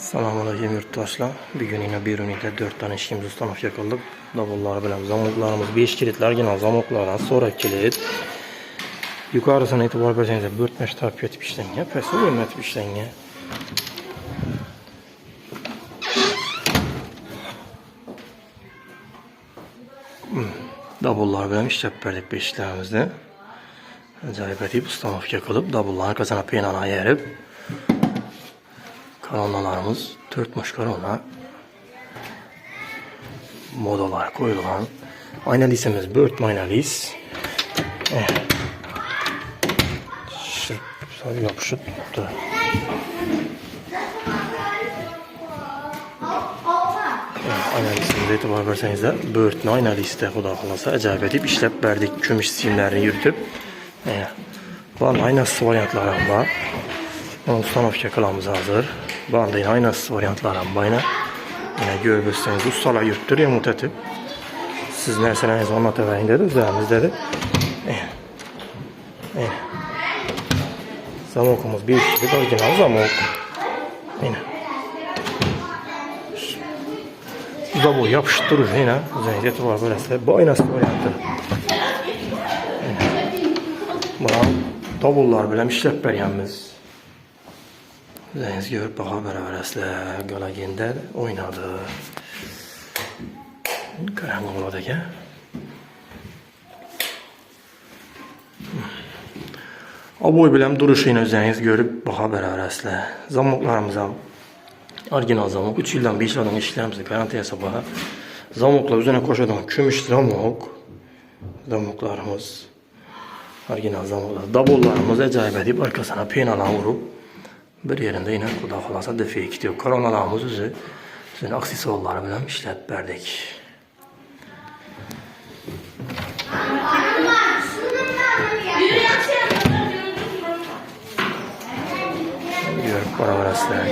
Selamünaleyküm yurttaşlar. Bugün yine bir ünite 4 tane işimiz ustanof yakaladık. Davullar bilen zamoklarımız 5 kilitler yine zamoklardan sonra kilit. Yukarısına itibar verseniz 4-5 takip etip işlenge. Pesi ölmetip işlenge. Davullar bilen işlep verdik beşiklerimizde. Acayip edip ustanof yakaladık. Davullar arkasına penana yerip. Kanonalarımız 4 kanona. Modalar koyulan. Aynalisimiz 4 aynalis. Yapışıp tuttu. Aynalisimize itibar verseniz de 4 aynaliste xuda xolasa acayip edip işlep verdik. Kömüş simlerini yürütüp. Vallahi aynası varyantlarım var. Ustanovka kılamız hazır. Banda yine aynası varyantlarım var. Yine görürseniz ustalar yürüttürüyor mutatip. Siz nerseniz anlatıverin dedi. Üzerimizde de. Zamokumuz bir kişilik orijinal zamok. Yine. Zamoku yapıştırır yine. Üzerinde var böylese. Bu aynası varyantı. Buna davullar bilem işlep veriyemiz. Üzeriniz görüp baxa beraber Galagende oynadı. Karanlıqlardaki. Aboy bilem duruşuyla üzeriniz görüp baxa beraber zamoklarımıza orijinal zamok 3 yıldan 5 yıldan işlerimizi garantiye sabaha zamokla üzerine koşadan kümüş zamoklarımız orijinal zamoklar davullarımız acayip edip arkasına penala vurup bir yerinde yine kuda xolasa defeye gidiyor. Koronalarımız üzerine aksesuarları bilen işlep verdik.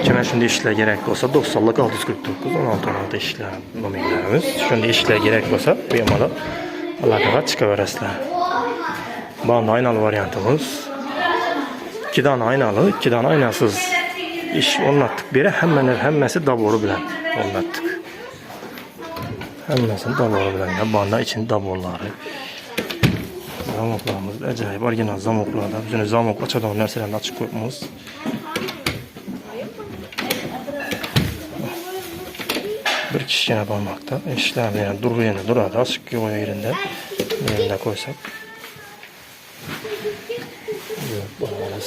Kime şimdi işle gerek olsa 90'lık 649 16 işle numarlarımız. Şimdi işle gerek olsa bu yamada alakalı çıkıveresler. Banda aynalı varyantımız. 2 tane aynalı, 2 tane aynasız iş anlattık. Biri hemmesi davulu bilen anlattık. Hemmesini davulu bilen. Banda için davulları. Zamoklarımız acayip orijinal zamoklarda. Bizim zamok açadan nerselerini açık koymamız. Bir kişi yine parmakta. İşler yani durduğu yerinde durardı. Açık o yerinde koysak. Yok, bana